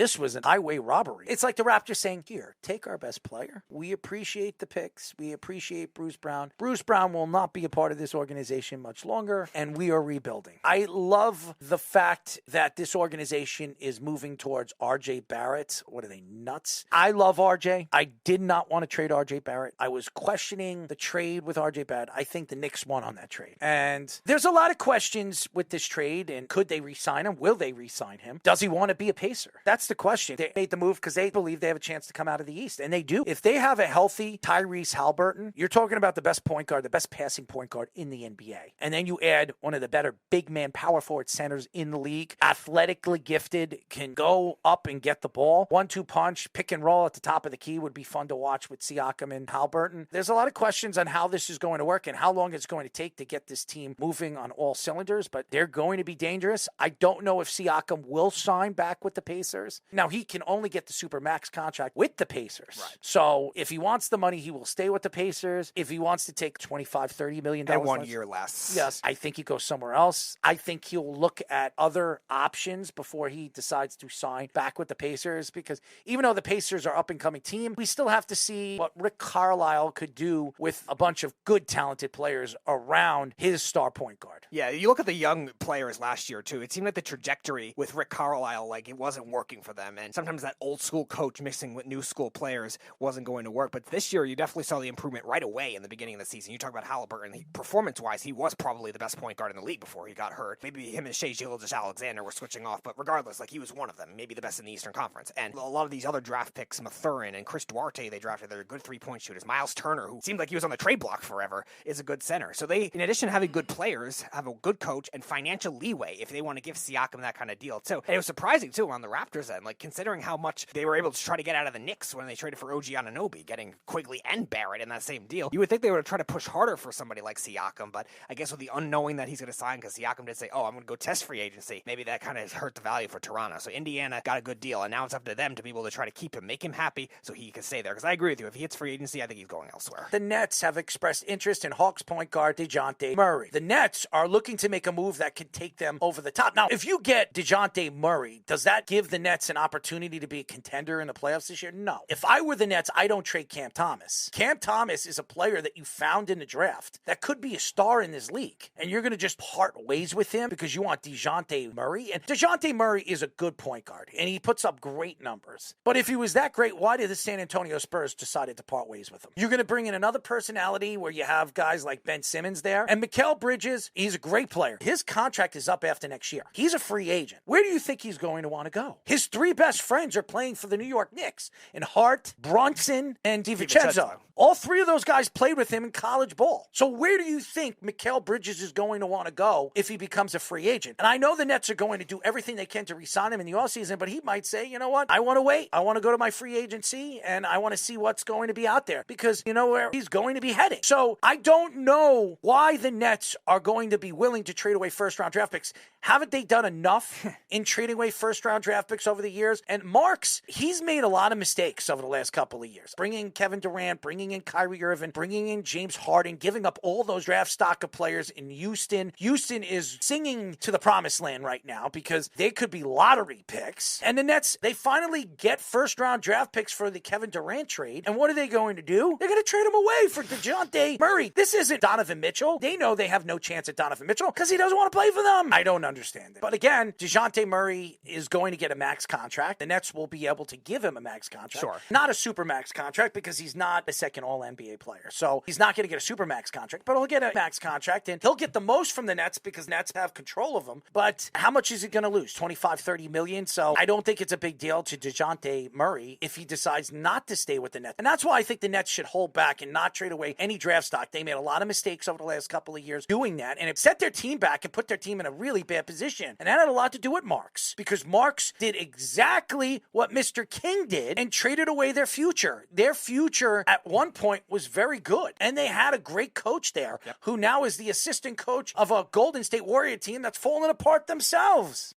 This was an highway robbery. It's like the Raptors saying, here, take our best player. We appreciate the picks. We appreciate Bruce Brown. Bruce Brown will not be a part of this organization much longer, and we are rebuilding. I love the fact that this organization is moving towards RJ Barrett. What are they, nuts? I love RJ. I did not want to trade RJ Barrett. I was questioning the trade with RJ Barrett. I think the Knicks won on that trade. And there's a lot of questions with this trade, and could they re-sign him? Will they re-sign him? Does he want to be a Pacer? That's the question. They made the move because they believe they have a chance to come out of the East, and they do. If they have a healthy Tyrese Halliburton, you're talking about the best point guard, the best passing point guard in the NBA. And then you add one of the better big man power forward centers in the league, athletically gifted, can go up and get the ball. 1-2 punch, pick and roll at the top of the key would be fun to watch with Siakam and Halliburton. There's a lot of questions on how this is going to work and how long it's going to take to get this team moving on all cylinders, but they're going to be dangerous. I don't know if Siakam will sign back with the Pacers. Now, he can only get the Supermax contract with the Pacers. Right. So if he wants the money, he will stay with the Pacers. If he wants to take $25-30 million and 1 year less. Yes, I think he goes somewhere else. I think he'll look at other options before he decides to sign back with the Pacers, because even though the Pacers are up-and-coming team, we still have to see what Rick Carlisle could do with a bunch of good, talented players around his star point guard. Yeah, you look at the young players last year, too. It seemed like the trajectory with Rick Carlisle, like, it wasn't working for them. And sometimes that old-school coach mixing with new-school players wasn't going to work. But this year, you definitely saw the improvement right away in the beginning of the season. You talk about Halliburton. Performance-wise, he was probably the best point guard in the league before he got hurt. Maybe him and Shai Gilgeous-Alexander were switching off. But regardless, like, he was one of them. Maybe the best in the Eastern Conference. And a lot of these other draft picks, Mathurin and Chris Duarte, they drafted. They're good three-point shooters. Miles Turner, who seemed like he was on the trade block forever, is a good center. So they, in addition to having good players, have a good coach and financial leeway if they want to give Siakam that kind of deal. So, and it was surprising, too, on the Raptors end, like, considering how much they were able to try to get out of the Knicks when they traded for OG Anunoby, getting Quigley and Barrett in that same deal. You would think they would try to push harder for somebody like Siakam, but I guess with the unknowing that he's going to sign, because Siakam did say, oh, I'm going to go test free agency, maybe that kind of hurt the value for Toronto. So Indiana got a good deal, and now it's up to them to be able to try to keep him, make him happy so he can stay there. Because I agree with you, if he hits free agency, I think he's going elsewhere. The Nets have expressed interest in Hawks point guard DeJounte Murray. The Nets are looking to make a move that could take them over the top. Now, if you get DeJounte Murray, does that give the Nets an opportunity to be a contender in the playoffs this year? No. If I were the Nets, I don't trade Cam Thomas. Cam Thomas is a player that you found in the draft that could be a star in this league, and you're going to just part ways with him because you want DeJounte Murray. And DeJounte Murray is a good point guard, and he puts up great numbers. But if he was that great, why did the San Antonio Spurs decided to part ways with him? You're going to bring in another personality where you have guys like Ben Simmons there. And Mikal Bridges, he's a great player. His contract is up after next year. He's a free agent. Where do you think he's going to want to go? His three best friends are playing for the New York Knicks in Hart, Brunson, and DiVincenzo. All three of those guys played with him in college ball. So where do you think Mikal Bridges is going to want to go if he becomes a free agent? And I know the Nets are going to do everything they can to re-sign him in the offseason, but he might say, you know what? I want to wait. I want to go to my free agency, and I want to see what's going to be out there because you know where he's going to be heading. So I don't know why the Nets are going to be willing to trade away first-round draft picks. Haven't they done enough in trading away first-round draft picks over the years? And Marks, he's made a lot of mistakes over the last couple of years. Bringing Kevin Durant, bringing in Kyrie Irving, bringing in James Harden, giving up all those draft stock of players in Houston. Houston is singing to the promised land right now because they could be lottery picks. And the Nets, they finally get first-round draft picks for the Kevin Durant trade. And what are they going to do? They're going to trade him away for DeJounte Murray. This isn't Donovan Mitchell. They know they have no chance at Donovan Mitchell because he doesn't want to play for them. I don't understand it. But again, DeJounte Murray is going to get a max contract. The Nets will be able to give him a max contract. Sure. Not a super max contract because he's not a second all-NBA player. So he's not going to get a super max contract, but he'll get a max contract and he'll get the most from the Nets because Nets have control of him. But how much is he going to lose? 25-30 million? So I don't think it's a big deal to DeJounte Murray if he decides not to stay with the Nets. And that's why I think the Nets should hold back and not trade away any draft stock. They made a lot of mistakes over the last couple of years doing that, and it set their team back and put their team in a really bad position. And that had a lot to do with Marks because Marks did exactly what Mr. King did and traded away their future. Their future at one point was very good, and they had a great coach there who now is the assistant coach of a Golden State Warrior team that's falling apart themselves.